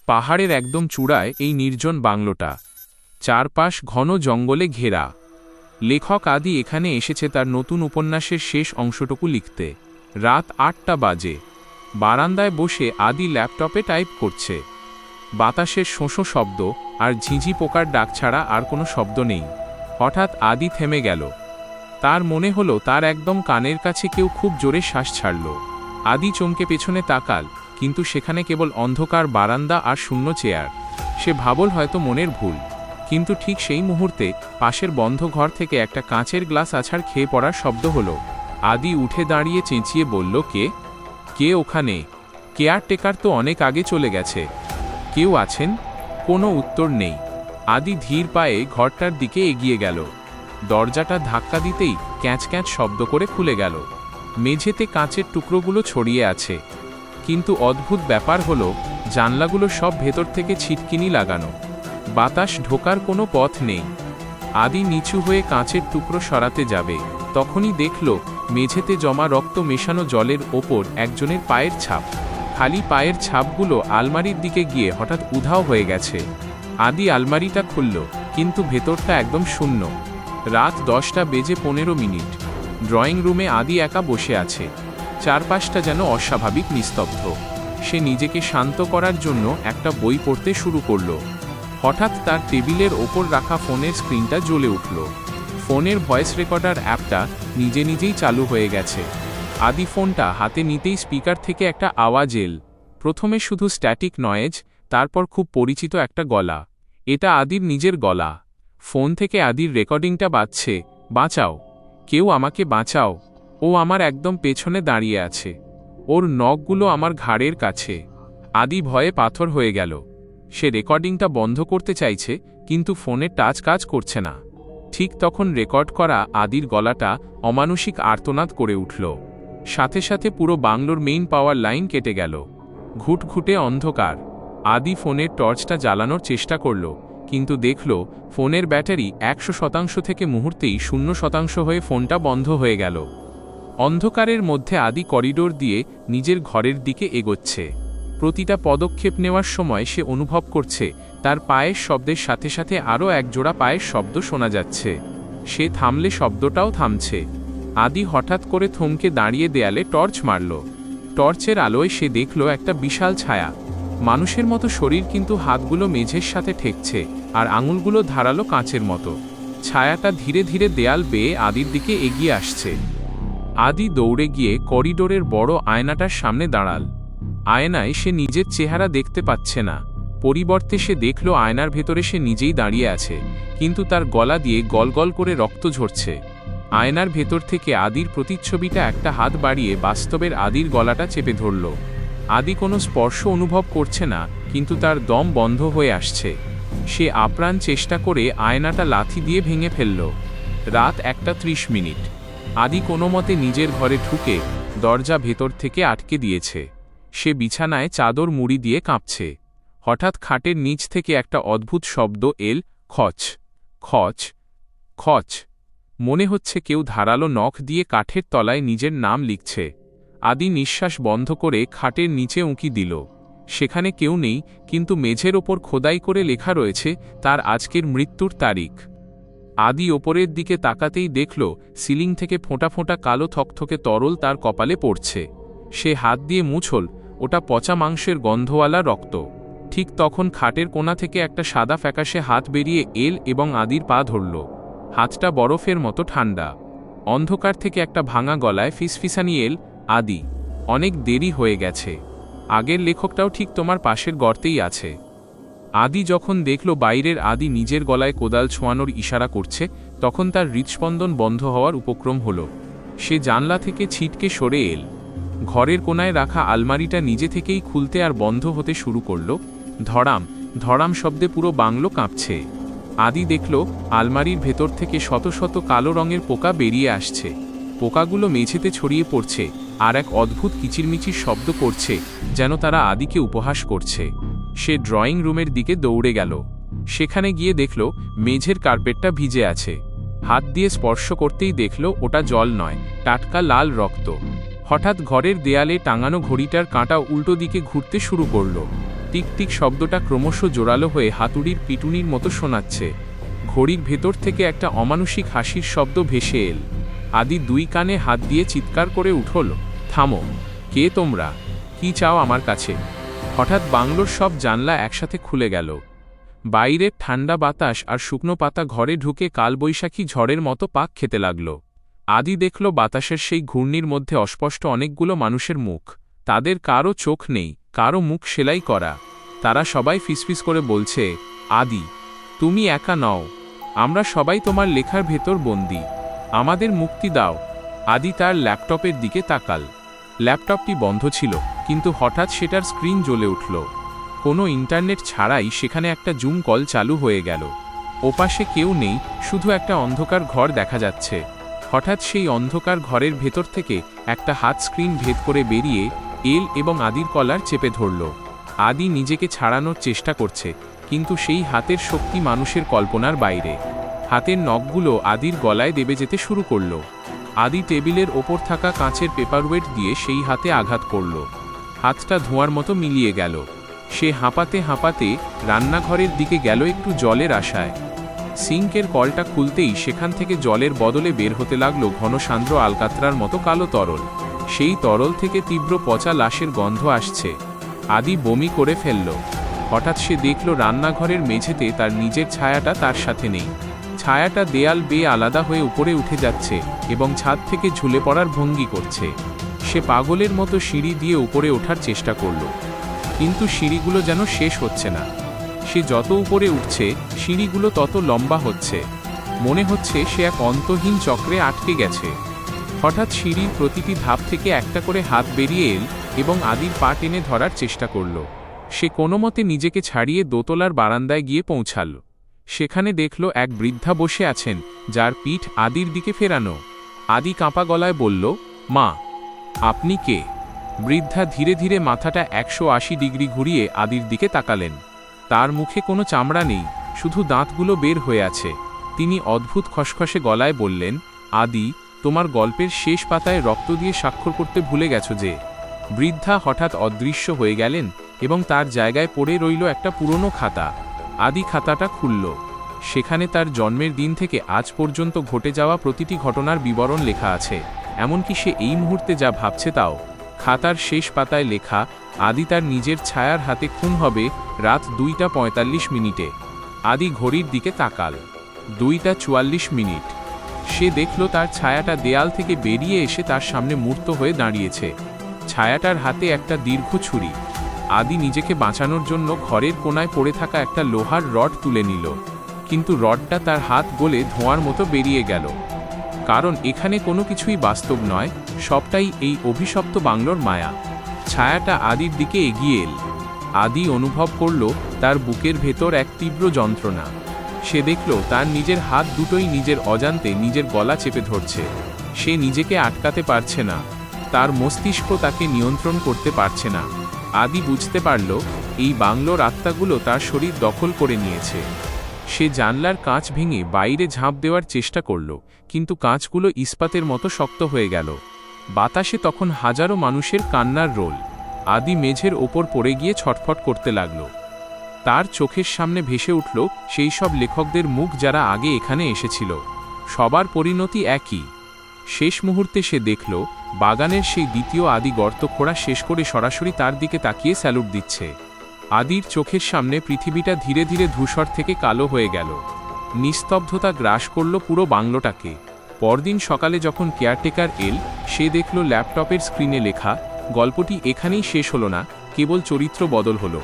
পাহাড়ের একদম চূড়ায় এই নির্জন বাংলোটা, চারপাশ ঘন জঙ্গলে ঘেরা। লেখক আদি এখানে এসেছে তার নতুন উপন্যাসের শেষ অংশটুকু লিখতে। রাত ৮টা বাজে। বারান্দায় বসে আদি ল্যাপটপে টাইপ করছে। বাতাসের শোঁশো শব্দ আর ঝিঁঝি পোকার ডাক ছাড়া আর কোনো শব্দ নেই। হঠাৎ আদি থেমে গেল। তার মনে হলো তার একদম কানের কাছে কেউ খুব জোরে শ্বাস ছাড়ল। আদি চমকে পেছনে তাকাল, কিন্তু সেখানে কেবল অন্ধকার বারান্দা আর শূন্য চেয়ার। সে ভাবল হয়তো মনের ভুল, কিন্তু ঠিক সেই মুহূর্তে পাশের বন্ধ ঘর থেকে একটা কাঁচের গ্লাস আছাড় খেয়ে পড়ার শব্দ হলো। আদি উঠে দাঁড়িয়ে চেঁচিয়ে বলল, কে ওখানে? কেয়ারটেকার তো অনেক আগে চলে গেছে। কেউ আছেন? কোনো উত্তর নেই। আদি ধীর পায়ে ঘরটার দিকে এগিয়ে গেল। দরজাটা ধাক্কা দিতেই ক্যাঁচ ক্যাঁচ শব্দ করে খুলে গেল। মেঝেতে কাঁচের টুকরোগুলো ছড়িয়ে আছে, কিন্তু অদ্ভুত ব্যাপার হলো জানলাগুলো সব ভেতর থেকে ছিটকিনি লাগানো। বাতাস ঢোকার কোনো পথ নেই। আদি নিচু হয়ে কাঁচের টুকরো সরাতে যাবে, তখনই দেখল মেঝেতে জমা রক্ত মেশানো জলের ওপর একজনের পায়ের ছাপ। খালি পায়ের ছাপগুলো আলমারির দিকে গিয়ে হঠাৎ উধাও হয়ে গেছে। আদি আলমারিটা খুলল, কিন্তু ভেতরটা একদম শূন্য। রাত 10:15। ড্রয়িং রুমে আদি একা বসে আছে। চারপাশটা যেন অস্বাভাবিক নিস্তব্ধ। সে নিজেকে শান্ত করার জন্য একটা বই পড়তে শুরু করল। হঠাৎ তার টেবিলের ওপর রাখা ফোনের স্ক্রিনটা জ্বলে উঠল। ফোনের ভয়েস রেকর্ডার অ্যাপটা নিজে নিজেই চালু হয়ে গেছে। আদি ফোনটা হাতে নিতেই স্পিকার থেকে একটা আওয়াজ এল। প্রথমে শুধু স্ট্যাটিক নয়েজ, তারপর খুব পরিচিত একটা গলা। এটা আদির নিজের গলা। ফোন থেকে আদির রেকর্ডিংটা বাজছে, বাঁচাও, কেউ আমাকে বাঁচাও, ও আমার একদম পেছনে দাঁড়িয়ে আছে, ওর নখগুলো আমার ঘাড়ের কাছে। আদি ভয়ে পাথর হয়ে গেল। সে রেকর্ডিংটা বন্ধ করতে চাইছে, কিন্তু ফোনের টাচ কাজ করছে না। ঠিক তখন রেকর্ড করা আদির গলাটা অমানুষিক আর্তনাদ করে উঠল। সাথে সাথে পুরো বাংলোর মেইন পাওয়ার লাইন কেটে গেল। ঘুটঘুটে অন্ধকার। আদি ফোনের টর্চটা জ্বালানোর চেষ্টা করল, কিন্তু দেখল ফোনের ব্যাটারি 100% থেকে মুহূর্তেই 0% হয়ে ফোনটা বন্ধ হয়ে গেল। অন্ধকারের মধ্যে আদি করিডোর দিয়ে নিজের ঘরের দিকে এগোচ্ছে। প্রতিটা পদক্ষেপ নেওয়ার সময় সে অনুভব করছে তার পায়ের শব্দের সাথে সাথে আরও একজোড়া পায়ের শব্দ শোনা যাচ্ছে। সে থামলে শব্দটাও থামছে। আদি হঠাৎ করে থমকে দাঁড়িয়ে দেয়ালে টর্চ মারল। টর্চের আলোয় সে দেখল একটা বিশাল ছায়া। মানুষের মতো শরীর, কিন্তু হাতগুলো মেঝের সাথে ঠেকছে আর আঙুলগুলো ধারালো কাঁচের মতো। ছায়াটা ধীরে ধীরে দেয়াল বেয়ে আদির দিকে এগিয়ে আসছে। আদি দৌড়ে গিয়ে করিডোরের বড় আয়নাটার সামনে দাঁড়াল। আয়নায় সে নিজের চেহারা দেখতে পাচ্ছে না। পরিবর্তে সে দেখল আয়নার ভেতরে সে নিজেই দাঁড়িয়ে আছে, কিন্তু তার গলা দিয়ে গলগল করে রক্ত ঝরছে। আয়নার ভেতর থেকে আদির প্রতিচ্ছবিটা একটা হাত বাড়িয়ে বাস্তবের আদির গলাটা চেপে ধরল। আদি কোনো স্পর্শ অনুভব করছে না, কিন্তু তার দম বন্ধ হয়ে আসছে। সে আপ্রাণ চেষ্টা করে আয়নাটা লাথি দিয়ে ভেঙে ফেলল। রাত 1:30। আদি কোনো মতে নিজের ঘরে ঢুকে দরজা ভেতর থেকে আটকে দিয়েছে। সে বিছানায় চাদর মুড়ি দিয়ে কাঁপছে। হঠাৎ খাটের নিচ থেকে একটা অদ্ভুত শব্দ এল, খচ খচ খচ। মনে হচ্ছে কেউ ধারালো নখ দিয়ে কাঠের তলায় নিজের নাম লিখছে। আদি নিঃশ্বাস বন্ধ করে খাটের নিচে উঁকি দিল। সেখানে কেউ নেই, কিন্তু মেঝের ওপর খোদাই করে লেখা রয়েছে তার আজকের মৃত্যুর তারিখ। আদি ওপরের দিকে তাকাতেই দেখল সিলিং থেকে ফোঁটা ফোঁটা কালো থকথকে তরল তার কপালে পড়ছে। সে হাত দিয়ে মুছল, ওটা পচা মাংসের গন্ধওয়ালা রক্ত। ঠিক তখন খাটের কোণা থেকে একটা সাদা ফ্যাকাশে হাত বেরিয়ে এল এবং আদির পা ধরল। হাতটা বরফের মতো ঠান্ডা। অন্ধকার থেকে একটা ভাঙা গলায় ফিসফিসানি এল, আদি, অনেক দেরি হয়ে গেছে। আগের লেখকটাও ঠিক তোমার পাশের গর্তেই আছে। আদি যখন দেখল বাইরের আদি নিজের গলায় কোদাল ছোঁয়ানোর ইশারা করছে, তখন তার হৃৎস্পন্দন বন্ধ হওয়ার উপক্রম হল। সে জানলা থেকে ছিটকে সরে এল। ঘরের কোনায় রাখা আলমারিটা নিজে থেকেই খুলতে আর বন্ধ হতে শুরু করল। ধড়াম ধড়াম শব্দে পুরো বাংলো কাঁপছে। আদি দেখল আলমারির ভেতর থেকে শত শত কালো রঙের পোকা বেরিয়ে আসছে। পোকাগুলো মেঝেতে ছড়িয়ে পড়ছে আর এক অদ্ভুত কিচিরমিচির শব্দ করছে, যেন তারা আদিকে উপহাস করছে। সে ড্রয়িং রুমের দিকে দৌড়ে গেল। সেখানে গিয়ে দেখল মেঝের কার্পেটটা ভিজে আছে। হাত দিয়ে স্পর্শ করতেই দেখল ওটা জল নয়, টাটকা লাল রক্ত। হঠাৎ ঘরের দেয়ালে টাঙানো ঘড়িটার কাঁটা উল্টো দিকে ঘুরতে শুরু করল। টিকটিক শব্দটা ক্রমশ জোরালো হয়ে হাতুড়ির পিটুনির মতো শোনাচ্ছে। ঘড়ির ভেতর থেকে একটা অমানুষিক হাসির শব্দ ভেসে এল। আদি দুই কানে হাত দিয়ে চিৎকার করে উঠল, থামো! কে তোমরা? কি চাও আমার কাছে? হঠাৎ বাংলোর সব জানলা একসাথে খুলে গেল। বাইরের ঠান্ডা বাতাস আর শুকনো পাতা ঘরে ঢুকে কালবৈশাখী ঝড়ের মতো পাক খেতে লাগল। আদি দেখল বাতাসের সেই ঘূর্ণির মধ্যে অস্পষ্ট অনেকগুলো মানুষের মুখ। তাদের কারও চোখ নেই, কারও মুখ সেলাই করা। তারা সবাই ফিসফিস করে বলছে, আদি, তুমি একা নও, আমরা সবাই তোমার লেখার ভেতর বন্দী, আমাদের মুক্তি দাও। আদি তার ল্যাপটপের দিকে তাকাল। ল্যাপটপটি বন্ধ ছিল, কিন্তু হঠাৎ সেটার স্ক্রিন জ্বলে উঠল। কোনো ইন্টারনেট ছাড়াই সেখানে একটা জুম কল চালু হয়ে গেল। ওপাশে কেউ নেই, শুধু একটা অন্ধকার ঘর দেখা যাচ্ছে। হঠাৎ সেই অন্ধকার ঘরের ভেতর থেকে একটা হাত স্ক্রিন ভেদ করে বেরিয়ে এল এবং আদির কলার চেপে ধরল। আদি নিজেকে ছাড়ানোর চেষ্টা করছে, কিন্তু সেই হাতের শক্তি মানুষের কল্পনার বাইরে। হাতের নখগুলো আদির গলায় দেবে যেতে শুরু করল। আদি টেবিলের ওপর থাকা কাঁচের পেপারওয়েট দিয়ে সেই হাতে আঘাত করল। হাতটা ধোঁয়ার মতো মিলিয়ে গেল। সে হাঁপাতে হাঁপাতে রান্নাঘরের দিকে গেল একটু জলের আশায়। সিঙ্কের কলটা খুলতেই সেখান থেকে জলের বদলে বের হতে লাগল ঘন সান্দ্র আলকাতরার মতো কালো তরল। সেই তরল থেকে তীব্র পচা লাশের গন্ধ আসছে। আদি বমি করে ফেলল। হঠাৎ সে দেখল রান্নাঘরের মেঝেতে তার নিজের ছায়াটা তার সাথে নেই। ছায়াটা দেয়াল বেয়ে আলাদা হয়ে উপরে উঠে যাচ্ছে এবং ছাদ থেকে ঝুলে পড়ার ভঙ্গি করছে। সে পাগলের মতো সিঁড়ি দিয়ে উপরে ওঠার চেষ্টা করল, কিন্তু সিঁড়িগুলো যেন শেষ হচ্ছে না। সে যত উপরে উঠছে সিঁড়িগুলো তত লম্বা হচ্ছে। মনে হচ্ছে সে এক অন্তহীন চক্রে আটকে গেছে। হঠাৎ সিঁড়ির প্রতিটি ধাপ থেকে একটা করে হাত বেরিয়ে এল এবং আদির পা টেনে ধরার চেষ্টা করল। সে কোনো মতে নিজেকে ছাড়িয়ে দোতলার বারান্দায় গিয়ে পৌঁছাল। সেখানে দেখল এক বৃদ্ধা বসে আছেন, যার পিঠ আদির দিকে ফেরানো। আদি কাঁপা গলায় বলল, মা, আপনি কে? বৃদ্ধা ধীরে ধীরে মাথাটা 180 ডিগ্রি ঘুরিয়ে আদির দিকে তাকালেন। তার মুখে কোনো চামড়া নেই, শুধু দাঁতগুলো বের হয়ে আছে। তিনি অদ্ভুত খসখসে গলায় বললেন, আদি, তোমার গল্পের শেষ পাতায় রক্ত দিয়ে স্বাক্ষর করতে ভুলে গেছো যে। বৃদ্ধা হঠাৎ অদৃশ্য হয়ে গেলেন এবং তার জায়গায় পড়ে রইল একটা পুরনো খাতা। আদি খাতাটা খুলল। সেখানে তার জন্মের দিন থেকে আজ পর্যন্ত ঘটে যাওয়া প্রতিটি ঘটনার বিবরণ লেখা আছে, এমনকি সে এই মুহূর্তে যা ভাবছে তাও। খাতার শেষ পাতায় লেখা, আদি তার নিজের ছায়ার হাতে খুন হবে রাত 2:45। আদি ঘড়ির দিকে তাকাল। 2:44। সে দেখল তার ছায়াটা দেয়াল থেকে বেরিয়ে এসে তার সামনে মূর্ত হয়ে দাঁড়িয়েছে। ছায়াটার হাতে একটা দীর্ঘ ছুরি। আদি নিজেকে বাঁচানোর জন্য ঘরের কোনায় পড়ে থাকা একটা লোহার রড তুলে নিল, কিন্তু রডটা তার হাত গলে ধোঁয়ার মতো বেরিয়ে গেল। কারণ এখানে কোনো কিছুই বাস্তব নয়, সবটাই এই অভিশপ্ত বাংলোর মায়া। ছায়াটা আদির দিকে এগিয়ে এল। আদি অনুভব করল তার বুকের ভেতর এক তীব্র যন্ত্রণা। সে দেখল তার নিজের হাত দুটোই নিজের অজান্তে নিজের গলা চেপে ধরছে। সে নিজেকে আটকাতে পারছে না, তার মস্তিষ্ক তাকে নিয়ন্ত্রণ করতে পারছে না। আদি বুঝতে পারল এই বাংলোর আত্মাগুলো তার শরীর দখল করে নিয়েছে। সে জানলার কাঁচ ভেঙে বাইরে ঝাঁপ দেওয়ার চেষ্টা করল, কিন্তু কাঁচগুলো ইস্পাতের মতো শক্ত হয়ে গেল। বাতাসে তখন হাজারো মানুষের কান্নার রোল। আদি মেঝের ওপর পড়ে গিয়ে ছটফট করতে লাগল। তার চোখের সামনে ভেসে উঠল সেই সব লেখকদের মুখ যারা আগে এখানে এসেছিল। সবার পরিণতি একই। শেষ মুহূর্তে সে দেখল বাগানের সেই দ্বিতীয় আদি গর্ত খোঁড়া শেষ করে সরাসরি তার দিকে তাকিয়ে স্যালুট দিচ্ছে। আদির চোখের সামনে পৃথিবীটা ধীরে ধীরে ধূসর থেকে কালো হয়ে গেল। নিস্তব্ধতা গ্রাস করল পুরো বাংলোটাকে। পরদিন সকালে যখন কেয়ারটেকার এল, সে দেখল ল্যাপটপের স্ক্রিনে লেখা, গল্পটি এখানেই শেষ হলো না, কেবল চরিত্র বদল হলো।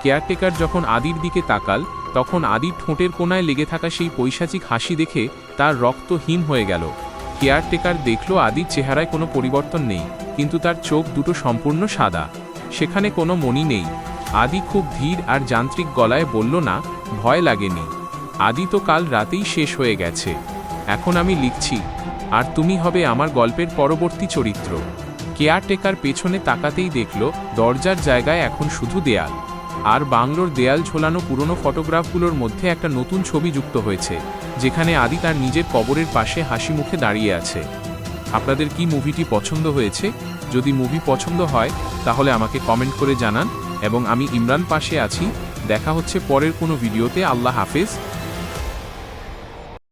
কেয়ারটেকার যখন আদির দিকে তাকাল, তখন আদির ঠোঁটের কোনায় লেগে থাকা সেই পৈশাচিক হাসি দেখে তার রক্ত হিম হয়ে গেল। কেয়ারটেকার দেখল আদির চেহারায় কোনো পরিবর্তন নেই, কিন্তু তার চোখ দুটো সম্পূর্ণ সাদা। সেখানে কোনো মণি নেই। আদি খুব ধীর আর যান্ত্রিক গলায় বলল, না, ভয় লাগেনি। আদি তো কাল রাতেই শেষ হয়ে গেছে। এখন আমি লিখছি, আর তুমি হবে আমার গল্পের পরবর্তী চরিত্র। কেয়ারটেকার পেছনে তাকাতেই দেখল দরজার জায়গায় এখন শুধু দেয়াল, আর বাংলোর দেয়াল ঝোলানো পুরনো ফটোগ্রাফগুলোর মধ্যে একটা নতুন ছবি যুক্ত হয়েছে, যেখানে আদি তার নিজের কবরের পাশে হাসি মুখে দাঁড়িয়ে আছে। আপনাদের কি মুভিটি পছন্দ হয়েছে? যদি মুভি পছন্দ হয় তাহলে আমাকে কমেন্ট করে জানান এবং আমি ইমরান পাশে আছি। দেখা হচ্ছে পরের কোনো ভিডিওতে। আল্লাহ হাফেজ।